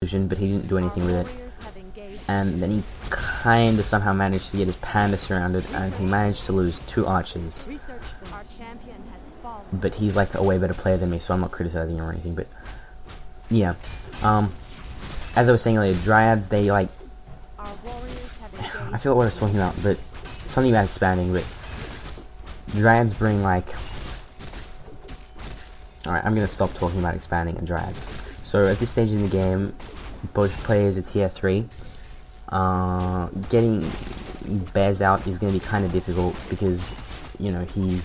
illusion, but he didn't do anything with it. And then he kinda somehow managed to get his Panda surrounded, and he managed to lose 2 archers. But he's like a way better player than me, so I'm not criticizing him or anything, but yeah. As I was saying earlier, Dryads, they like, I forgot what I was talking about, but something about expanding, but Dryads bring like, alright, I'm gonna stop talking about expanding and Dryads. So at this stage in the game, both players are tier 3. Getting Bears out is gonna be kinda difficult because, you know, he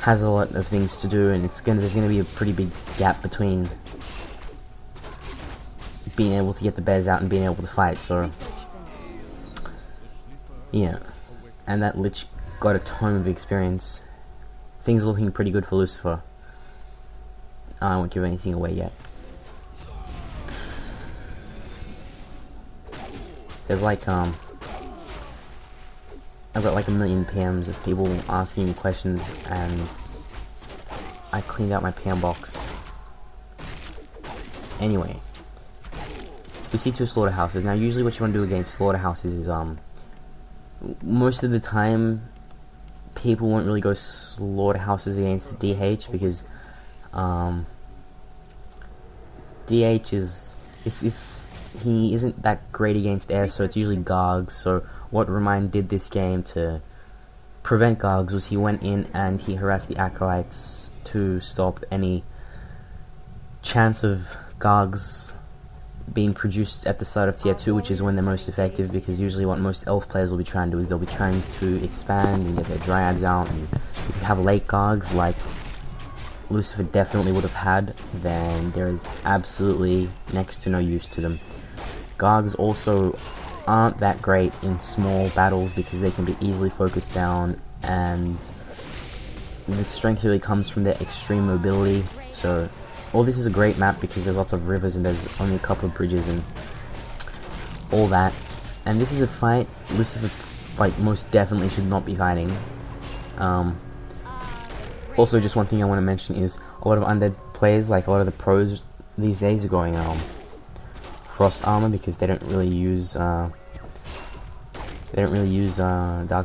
has a lot of things to do, and there's gonna be a pretty big gap between being able to get the Bears out and being able to fight, so yeah. And that Lich got a ton of experience. Things are looking pretty good for Lucifer. I won't give anything away yet. There's like, I've got like 1 million PMs of people asking me questions, and I cleaned out my PM box. Anyway, we see 2 slaughterhouses. Now usually what you want to do against slaughterhouses is, most of the time, people won't really go slaughterhouses against the DH because, DH is, he isn't that great against air, so it's usually Gargs. So what WE.IGE.ReMinD did this game to prevent Gargs was he went in and he harassed the Acolytes to stop any chance of Gargs being produced at the start of tier 2, which is when they're most effective, because usually what most elf players will be trying to do is they'll be trying to expand and get their Dryads out, and if you have late Gargs like Lucifer definitely would have had, then there is absolutely next to no use to them. Gargs also aren't that great in small battles because they can be easily focused down, and the strength really comes from their extreme mobility. So all this is a great map because there's lots of rivers and there's only a couple of bridges and all that. And this is a fight Lucifer like most definitely should not be fighting. Also, just one thing I want to mention is a lot of undead players, like a lot of the pros these days, are going frost armor because they don't really use dark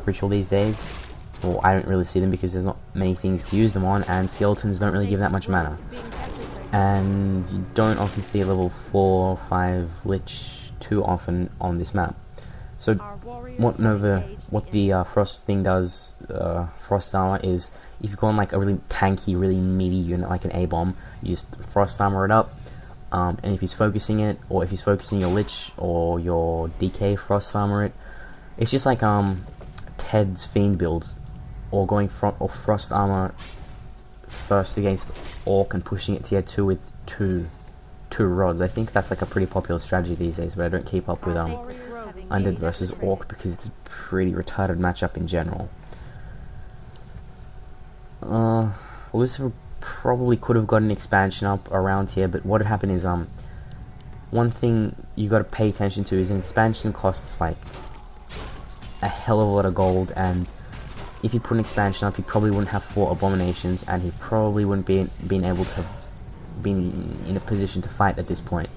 ritual these days. Well, I don't really see them because there's not many things to use them on, and skeletons don't really give that much mana. And you don't often see a level 4 or 5 Lich too often on this map. So what the frost thing does, frost armor, is if you go on like a really tanky, really meaty unit like an A-bomb, you just frost armor it up, and if he's focusing it, or if he's focusing your Lich or your DK, frost armor it. It's just like Ted's Fiend build, or going frost armor first against Orc and pushing it tier 2 with two rods. I think that's like a pretty popular strategy these days, but I don't keep up with Undead versus Orc because it's a pretty retarded matchup in general. Lucifer probably could have got an expansion up around here, but what had happened is one thing you got to pay attention to is an expansion costs like a hell of a lot of gold, and if you put an expansion up, he probably wouldn't have 4 abominations, and he probably wouldn't been able to have been in a position to fight at this point.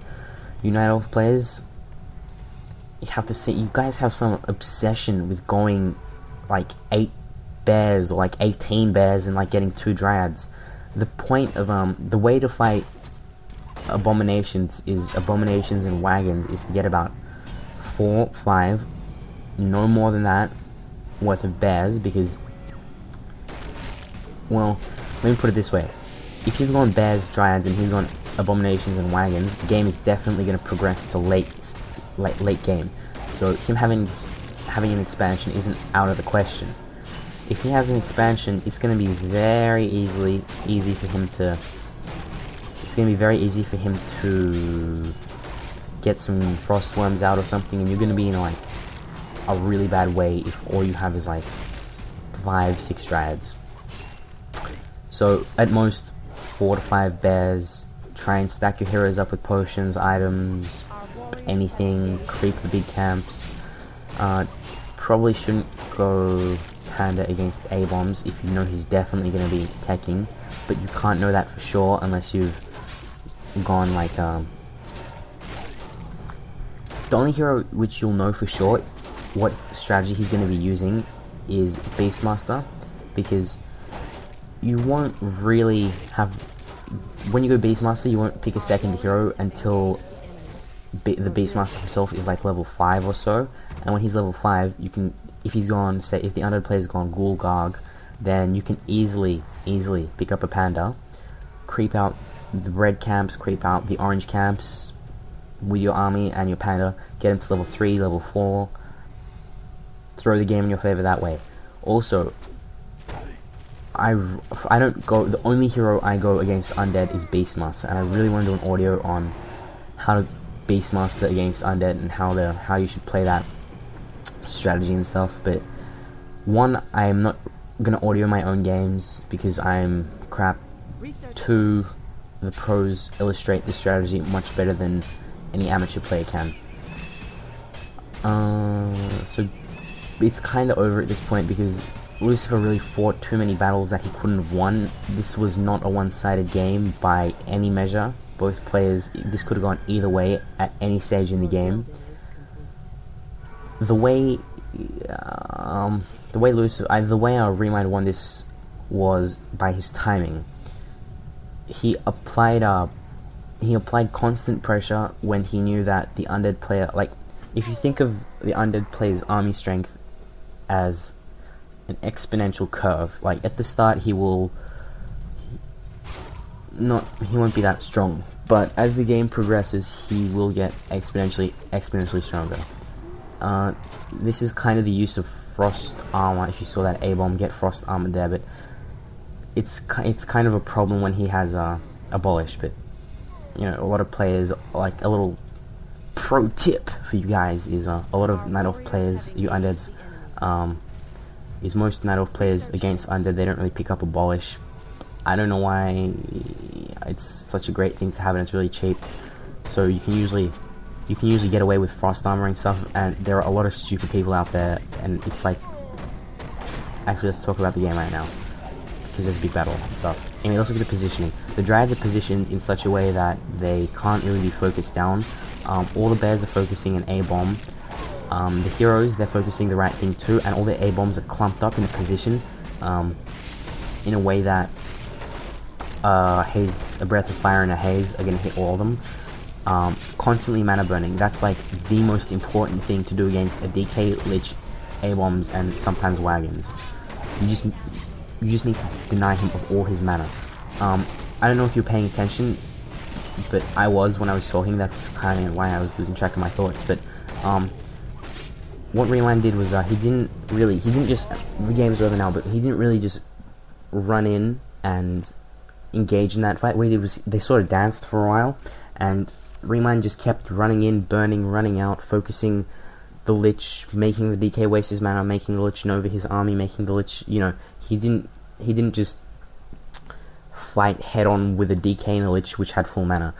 You Night Elf players, you have to see, you guys have some obsession with going like 8 bears or like 18 bears and like getting 2 Dryads. The point of the way to fight abominations and wagons is to get about 4, 5, no more than that worth of bears, because, well, let me put it this way: if you've gone bears, Dryads, and he's gone abominations and wagons, the game is definitely going to progress to late game. So him having an expansion isn't out of the question. If he has an expansion, it's going to be very easy for him to. It's going to be very easy for him to get some frost worms out or something, and you're going to be in like a really bad way if all you have is like 5, 6 Dryads. So at most 4 to 5 bears. Try and stack your heroes up with potions, items, anything. Creep the big camps. Probably shouldn't go Panda against aboms if you know he's definitely going to be attacking, but you can't know that for sure unless you've gone like The only hero which you'll know for sure what strategy he's going to be using is Beastmaster, because you won't really have, when you go Beastmaster, you won't pick a second hero until the Beastmaster himself is like level 5 or so, and when he's level 5, you can, if he's gone, say if the undead player's gone Ghoul Garg, then you can easily pick up a Panda, creep out the red camps, creep out the orange camps with your army and your Panda, get him to level 3, level 4, throw the game in your favor that way. Also, I don't go, the only hero I go against undead is Beastmaster, and I really want to do an audio on how to Beastmaster against undead and how you should play that strategy and stuff. But one, I am not gonna audio my own games because I'm crap. Two, the pros illustrate the strategy much better than any amateur player can. So it's kind of over at this point because Lucifer really fought too many battles that he couldn't have won. This was not a one-sided game by any measure. Both players, this could have gone either way at any stage in the game. The way WE.IGE.ReMinD won this was by his timing. He applied constant pressure when he knew that the undead player, like, if you think of the undead player's army strength as an exponential curve, like at the start he won't be that strong, but as the game progresses he will get exponentially stronger. This is kind of the use of frost armor. If you saw that A-bomb get frost armor there, but it's kind of a problem when he has abolish. But you know, a lot of players, like, a little pro tip for you guys is a lot of Night Elf players, you undeads, is most Night Elf players against undead, they don't really pick up abolish. I don't know why. It's such a great thing to have, and it's really cheap, so you can usually get away with frost armor and stuff. And there are a lot of stupid people out there, and it's like, actually, let's talk about the game right now because there's a big battle and stuff. Anyway, let's look at the positioning. The Dryads are positioned in such a way that they can't really be focused down. All the bears are focusing an A-bomb. The heroes, they're focusing the right thing too, and all their A-bombs are clumped up in a position in a way that a breath of fire and a haze are going to hit all of them. Constantly mana burning, that's like the most important thing to do against a DK, Lich, A-bombs, and sometimes wagons. You just need to deny him of all his mana. I don't know if you're paying attention, but I was when I was talking. That's kind of why I was losing track of my thoughts. But what WE.IGE.ReMinD did was he didn't just, the game's over now, but he didn't really just run in and engage in that fight. What he did was they sort of danced for a while, and WE.IGE.ReMinD just kept running in, burning, running out, focusing the Lich, making the DK waste his mana, making the Lich Nova his army, making the Lich, you know, he didn't just fight head on with a DK and a Lich which had full mana.